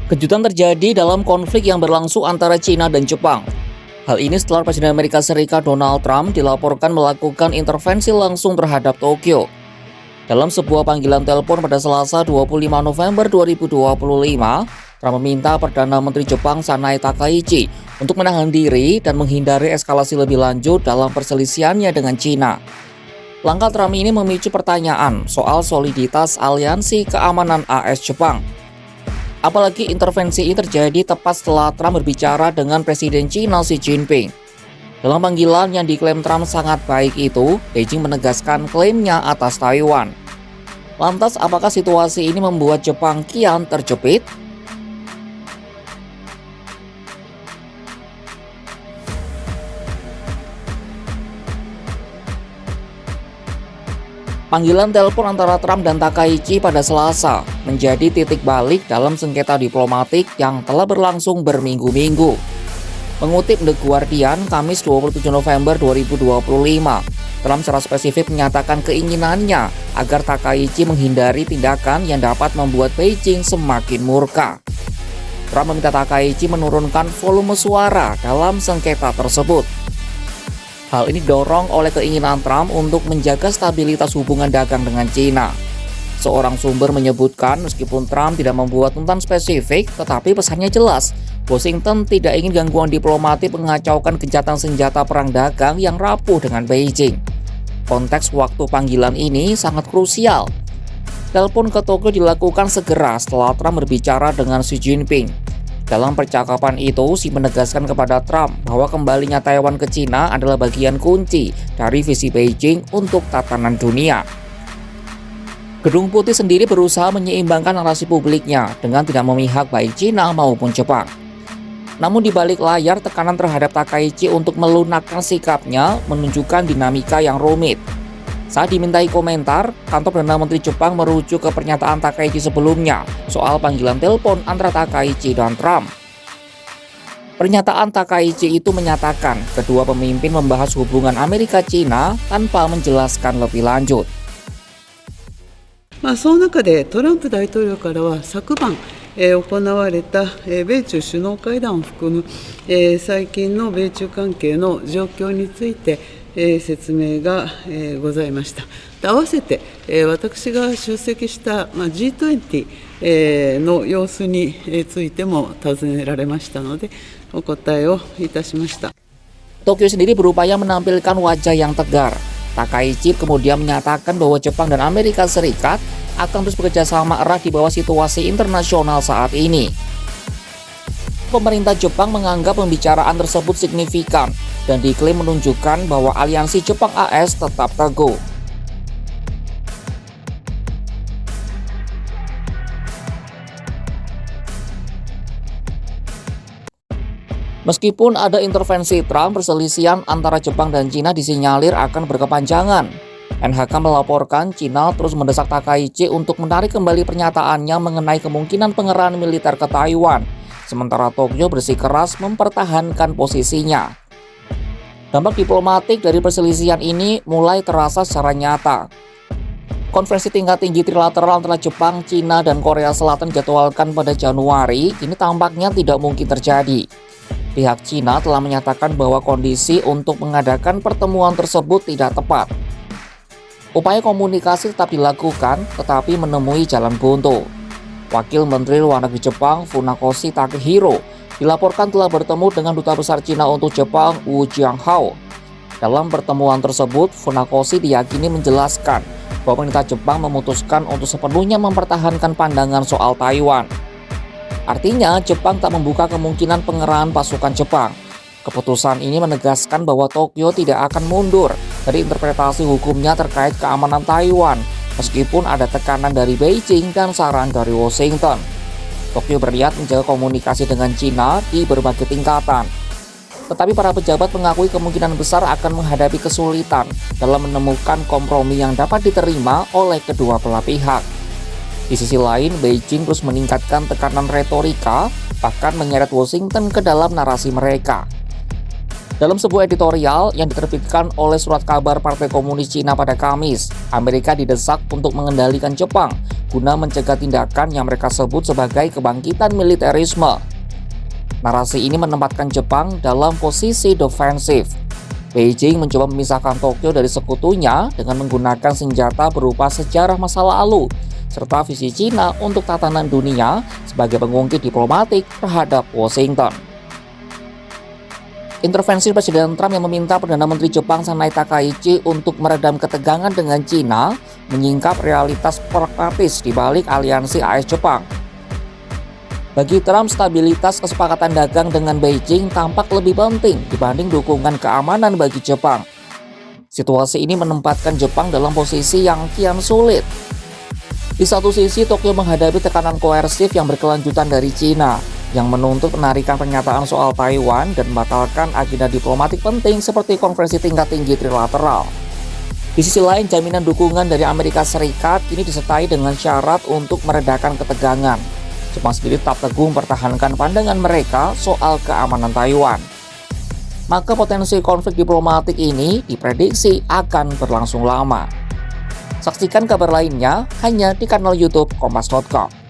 Kejutan terjadi dalam konflik yang berlangsung antara China dan Jepang. Hal ini setelah Presiden Amerika Serikat Donald Trump dilaporkan melakukan intervensi langsung terhadap Tokyo. Dalam sebuah panggilan telepon pada Selasa 25 November 2025, Trump meminta Perdana Menteri Jepang Sanae Takaichi untuk menahan diri dan menghindari eskalasi lebih lanjut dalam perselisihannya dengan China. Langkah Trump ini memicu pertanyaan soal soliditas aliansi keamanan AS-Jepang. Apalagi intervensi ini terjadi tepat setelah Trump berbicara dengan Presiden China Xi Jinping. Dalam panggilan yang diklaim Trump sangat baik itu, Beijing menegaskan klaimnya atas Taiwan. Lantas, apakah situasi ini membuat Jepang kian terjepit? Panggilan telepon antara Trump dan Takaichi pada Selasa menjadi titik balik dalam sengketa diplomatik yang telah berlangsung berminggu-minggu. Mengutip The Guardian, Kamis 27 November 2025, Trump secara spesifik menyatakan keinginannya agar Takaichi menghindari tindakan yang dapat membuat Beijing semakin murka. Trump meminta Takaichi menurunkan volume suara dalam sengketa tersebut. Hal ini didorong oleh keinginan Trump untuk menjaga stabilitas hubungan dagang dengan China. Seorang sumber menyebutkan meskipun Trump tidak membuat tuntutan spesifik, tetapi pesannya jelas. Washington tidak ingin gangguan diplomatik mengacaukan gencatan senjata perang dagang yang rapuh dengan Beijing. Konteks waktu panggilan ini sangat krusial. Telepon ke Tokyo dilakukan segera setelah Trump berbicara dengan Xi Jinping. Dalam percakapan itu, Xi menegaskan kepada Trump bahwa kembalinya Taiwan ke China adalah bagian kunci dari visi Beijing untuk tatanan dunia. Gedung Putih sendiri berusaha menyeimbangkan narasi publiknya dengan tidak memihak baik China maupun Jepang. Namun di balik layar, tekanan terhadap Takaichi untuk melunakkan sikapnya menunjukkan dinamika yang rumit. Saat dimintai komentar, kantor Perdana Menteri Jepang merujuk ke pernyataan Takaichi sebelumnya soal panggilan telepon antara Takaichi dan Trump. Pernyataan Takaichi itu menyatakan kedua pemimpin membahas hubungan Amerika-China tanpa menjelaskan lebih lanjut. その中でトランプ大統領からは昨晩、行われた、米中首脳会談を含む、最近の米中関係の状況について、説明が、ございました。合わせて、私が出席した、G20、の様子についても尋ねられましたので、お答えをいたしました。Tokyo sendiri berupaya menampilkan wajah yang tegar. Takaichi kemudian menyatakan bahwa Jepang dan Amerika Serikat akan terus bekerja sama erat di bawah situasi internasional saat ini. Pemerintah Jepang menganggap pembicaraan tersebut signifikan dan diklaim menunjukkan bahwa aliansi Jepang-AS tetap teguh. Meskipun ada intervensi Trump, perselisihan antara Jepang dan China disinyalir akan berkepanjangan. NHK melaporkan China terus mendesak Takaichi untuk menarik kembali pernyataannya mengenai kemungkinan pengerahan militer ke Taiwan, sementara Tokyo bersikeras mempertahankan posisinya. Dampak diplomatik dari perselisihan ini mulai terasa secara nyata. Konferensi tingkat tinggi trilateral antara Jepang, China, dan Korea Selatan dijadwalkan pada Januari, ini tampaknya tidak mungkin terjadi. Pihak China telah menyatakan bahwa kondisi untuk mengadakan pertemuan tersebut tidak tepat. Upaya komunikasi tetap dilakukan, tetapi menemui jalan buntu. Wakil Menteri Luar Negeri Jepang, Funakoshi Takehiro, dilaporkan telah bertemu dengan Duta Besar China untuk Jepang, Wu Jianhao. Dalam pertemuan tersebut, Funakoshi diyakini menjelaskan bahwa pemerintah Jepang memutuskan untuk sepenuhnya mempertahankan pandangan soal Taiwan. Artinya, Jepang tak membuka kemungkinan pengerahan pasukan Jepang. Keputusan ini menegaskan bahwa Tokyo tidak akan mundur dari interpretasi hukumnya terkait keamanan Taiwan, meskipun ada tekanan dari Beijing dan saran dari Washington. Tokyo berniat menjaga komunikasi dengan China di berbagai tingkatan. Tetapi para pejabat mengakui kemungkinan besar akan menghadapi kesulitan dalam menemukan kompromi yang dapat diterima oleh kedua belah pihak. Di sisi lain, Beijing terus meningkatkan tekanan retorika, bahkan menyeret Washington ke dalam narasi mereka. Dalam sebuah editorial yang diterbitkan oleh Surat Kabar Partai Komunis Cina pada Kamis, Amerika didesak untuk mengendalikan Jepang guna mencegah tindakan yang mereka sebut sebagai kebangkitan militerisme. Narasi ini menempatkan Jepang dalam posisi defensif. Beijing mencoba memisahkan Tokyo dari sekutunya dengan menggunakan senjata berupa sejarah masa lalu, serta visi Cina untuk tatanan dunia sebagai pengungkit diplomatik terhadap Washington. Intervensi Presiden Trump yang meminta Perdana Menteri Jepang Sanai Takaichi untuk meredam ketegangan dengan Cina menyingkap realitas pragmatis di balik aliansi AS-Jepang. Bagi Trump, stabilitas kesepakatan dagang dengan Beijing tampak lebih penting dibanding dukungan keamanan bagi Jepang. Situasi ini menempatkan Jepang dalam posisi yang kian sulit. Di satu sisi, Tokyo menghadapi tekanan koersif yang berkelanjutan dari Cina, yang menuntut penarikan pernyataan soal Taiwan dan membatalkan agenda diplomatik penting seperti konferensi tingkat tinggi trilateral. Di sisi lain, jaminan dukungan dari Amerika Serikat ini disertai dengan syarat untuk meredakan ketegangan. Jepang sendiri tetap teguh mempertahankan pandangan mereka soal keamanan Taiwan. Maka potensi konflik diplomatik ini diprediksi akan berlangsung lama. Saksikan kabar lainnya hanya di kanal YouTube Kompas.com.